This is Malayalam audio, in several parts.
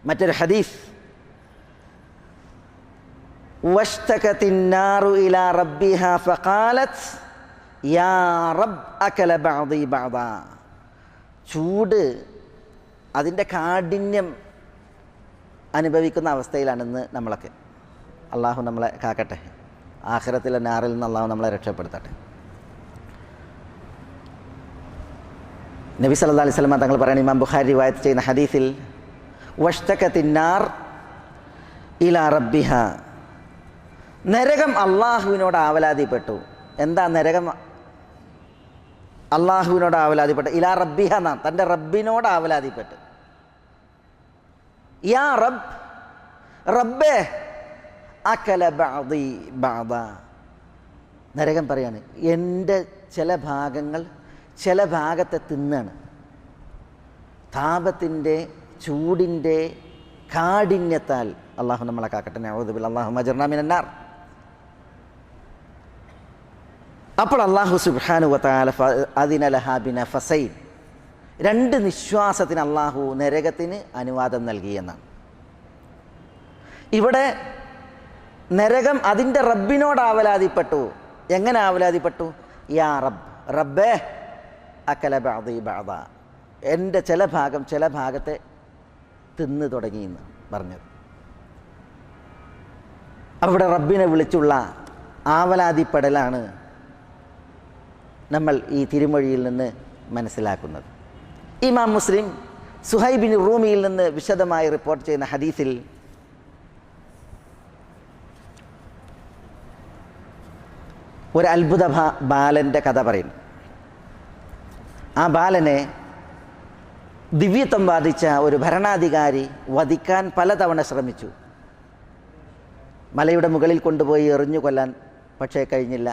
മറ്റൊരു ഹദീസ്, വഷ്തകത്തിന്നാറു ഇലാ റബ്ബിഹാ ഫഖാലത് യാ റബ്ബ് അകല ബഅദി ബഅദാ. ചൂട് അതിൻ്റെ കാഠിന്യം അനുഭവിക്കുന്ന അവസ്ഥയിലാണെന്ന് നമ്മളൊക്കെ. അള്ളാഹു നമ്മളെ കാക്കട്ടെ, ആഖിറത്തിലെ നാറിൽ നിന്ന് അള്ളാഹു നമ്മളെ രക്ഷപ്പെടുത്തട്ടെ. നബി സല്ലല്ലാഹു അലൈഹി വസല്ലം തങ്ങൾ പറയുന്ന, ഇമാം ബുഖാരി റിവായത്ത് ചെയ്യുന്ന ഹദീസിൽ, വഷ്തകത്തിന്നാർ ഇലാ റബ്ബിഹ, നരകം അള്ളാഹുവിനോട് ആവലാതിപ്പെട്ടു. എന്താ നരകം അള്ളാഹുവിനോട് ആവലാതിപ്പെട്ടു? ഇലാ റബ്ബിഹ എന്നാണ്, തൻ്റെ റബ്ബിനോട് ആവലാതിപ്പെട്ടു. യാ റബ്ബ്, റബ്ബേ അകല ബഅദി ബഅദാ. നരകം പറയാണ്, എൻ്റെ ചില ഭാഗങ്ങൾ ചില ഭാഗത്തെ തിന്നാണ്. താപത്തിൻ്റെ ചൂടിൻ്റെ കാഠിന്യത്താൽ അള്ളാഹു നമ്മളെ കാക്കട്ടെ. നഊദു ബില്ലാഹി, അല്ലാഹുമ്മ അജിർനാ മിനന്നാർ. അപ്പോൾ അള്ളാഹു സുബ്ഹാനഹു വ തആല അദിന ലഹാ ബിനഫസൈൻ, രണ്ട് നിശ്വാസത്തിന് അള്ളാഹു നരകത്തിന് അനുവാദം നൽകി എന്നാണ്. ഇവിടെ നരകം അതിൻ്റെ റബ്ബിനോട് ആവലാതിപ്പെട്ടു. എങ്ങനെ ആവലാതിപ്പെട്ടു? യാ റബ്ബ്, റബ്ബേ അകല ബഅദി ബഅദാ, എൻ്റെ ചില ഭാഗം ചില ഭാഗത്തെ തിന്ന് തുടങ്ങിയെന്ന് പറഞ്ഞത്. അവിടെ റബ്ബിനെ വിളിച്ചുള്ള ആവലാതിപ്പെടലാണ് നമ്മൾ ഈ തിരുമൊഴിയിൽ നിന്ന് മനസ്സിലാക്കുന്നത്. ഇമാം മുസ്ലിം സുഹൈബിൻ റൂമിയിൽ നിന്ന് വിശദമായി റിപ്പോർട്ട് ചെയ്യുന്ന ഹദീസിൽ ഒരു അത്ഭുത ബാലൻ്റെ കഥ പറയുന്നു. ആ ബാലനെ ദിവ്യത്വം ബാധിച്ച ഒരു ഭരണാധികാരി വധിക്കാൻ പലതവണ ശ്രമിച്ചു. മലയുടെ മുകളിൽ കൊണ്ടുപോയി എറിഞ്ഞു കൊല്ലാൻ പക്ഷേ കഴിഞ്ഞില്ല.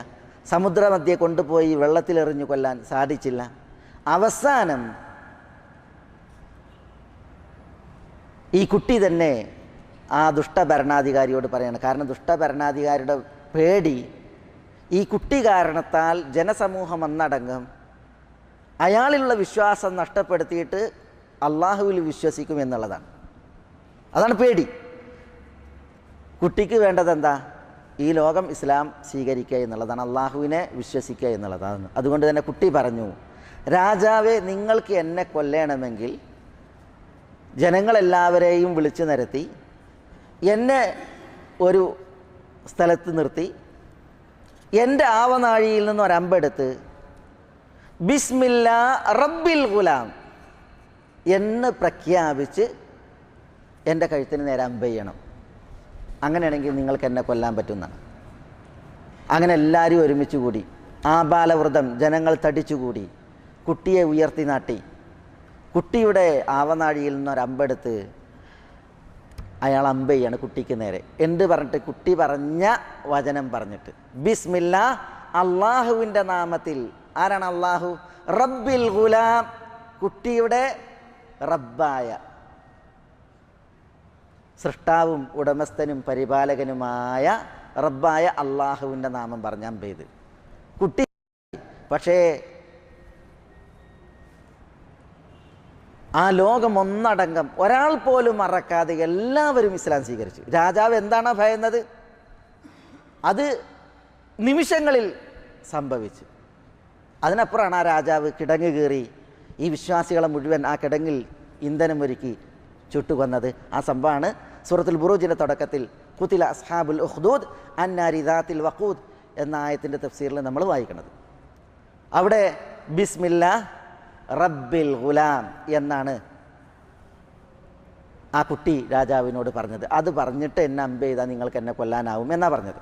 സമുദ്രമധ്യേ കൊണ്ടുപോയി വെള്ളത്തിലെറിഞ്ഞു കൊല്ലാൻ സാധിച്ചില്ല. അവസാനം ഈ കുട്ടി തന്നെ ആ ദുഷ്ടഭരണാധികാരിയോട് പറയാണ്. കാരണം ദുഷ്ടഭരണാധികാരിയുടെ പേടി ഈ കുട്ടി കാരണത്താൽ ജനസമൂഹം ഒന്നടങ്കം അയാളിലുള്ള വിശ്വാസം നഷ്ടപ്പെടുത്തിയിട്ട് അള്ളാഹുവിൽ വിശ്വസിക്കും എന്നുള്ളതാണ്. അതാണ് പേടി. കുട്ടിക്ക് വേണ്ടത് എന്താ? ഈ ലോകം ഇസ്ലാം സ്വീകരിക്കുക എന്നുള്ളതാണ്, അള്ളാഹുവിനെ വിശ്വസിക്കുക എന്നുള്ളതാണ്. അതുകൊണ്ട് തന്നെ കുട്ടി പറഞ്ഞു, രാജാവേ, നിങ്ങൾക്ക് എന്നെ കൊല്ലണമെങ്കിൽ ജനങ്ങളെല്ലാവരെയും വിളിച്ചു നിരത്തി എന്നെ ഒരു സ്ഥലത്ത് നിർത്തി എൻ്റെ ആവനാഴിയിൽ നിന്ന് ഒരമ്പെടുത്ത് ബിസ്മില്ലാ റബ്ബിൽ ഗുലാം എന്ന് പ്രഖ്യാപിച്ച് എൻ്റെ കഴുത്തിന് നേരെ അമ്പെയ്യണം. അങ്ങനെയാണെങ്കിൽ നിങ്ങൾക്ക് എന്നെ കൊല്ലാൻ പറ്റുന്നതാണ്. അങ്ങനെ എല്ലാവരും ഒരുമിച്ച് കൂടി, ആബാലവൃതം ജനങ്ങൾ തടിച്ചുകൂടി, കുട്ടിയെ ഉയർത്തി നാട്ടി കുട്ടിയുടെ ആവനാഴിയിൽ നിന്നൊരമ്പെടുത്ത് അയാൾ അമ്പെയ്യാണ് കുട്ടിക്ക് നേരെ. എന്ത് പറഞ്ഞിട്ട്? കുട്ടി പറഞ്ഞ വചനം പറഞ്ഞിട്ട്, ബിസ്മില്ലാ, അള്ളാഹുവിൻ്റെ നാമത്തിൽ. ആരാണ് അള്ളാഹു? റബ്ബിൽ ഗുലാം, കുട്ടിയുടെ റബ്ബായ, സൃഷ്ടാവും ഉടമസ്ഥനും പരിപാലകനുമായ റബ്ബായ അള്ളാഹുവിൻ്റെ നാമം പറഞ്ഞ അമ്പെയ്ത് കുട്ടി. പക്ഷേ ആ ലോകം ഒന്നടങ്കം ഒരാൾ പോലും മറക്കാതെ എല്ലാവരും ഇസ്ലാം സ്വീകരിച്ചു. രാജാവ് എന്താണോ ഭയന്നത് അത് നിമിഷങ്ങളിൽ സംഭവിച്ചു. അതിനപ്പുറമാണ് ആ രാജാവ് കിടങ്ങ് കയറി ഈ വിശ്വാസികളെ മുഴുവൻ ആ കിടങ്ങിൽ ഇന്ധനമൊരുക്കി ചുട്ടുകൊന്നത്. ആ സംഭവമാണ് സൂറത്തുൽ ബുറൂജിൻ്റെ തുടക്കത്തിൽ ഖുതില അസ്ഹാബുൽ ഉഖ്ദൂദ് അന്നാരി ദാത്തിൽ വഖൂദ് എന്ന ആയത്തിൻ്റെ തഫ്സീറിൽ നമ്മൾ വായിക്കുന്നത്. അവിടെ ബിസ്മില്ലാ റബ്ബിൽ ഗുലാം എന്നാണ് ആ കുട്ടി രാജാവിനോട് പറഞ്ഞത്. അത് പറഞ്ഞിട്ട് എന്നെ അമ്പ് ചെയ്താൽ നിങ്ങൾക്ക് എന്നെ കൊല്ലാനാവും എന്നാണ് പറഞ്ഞത്.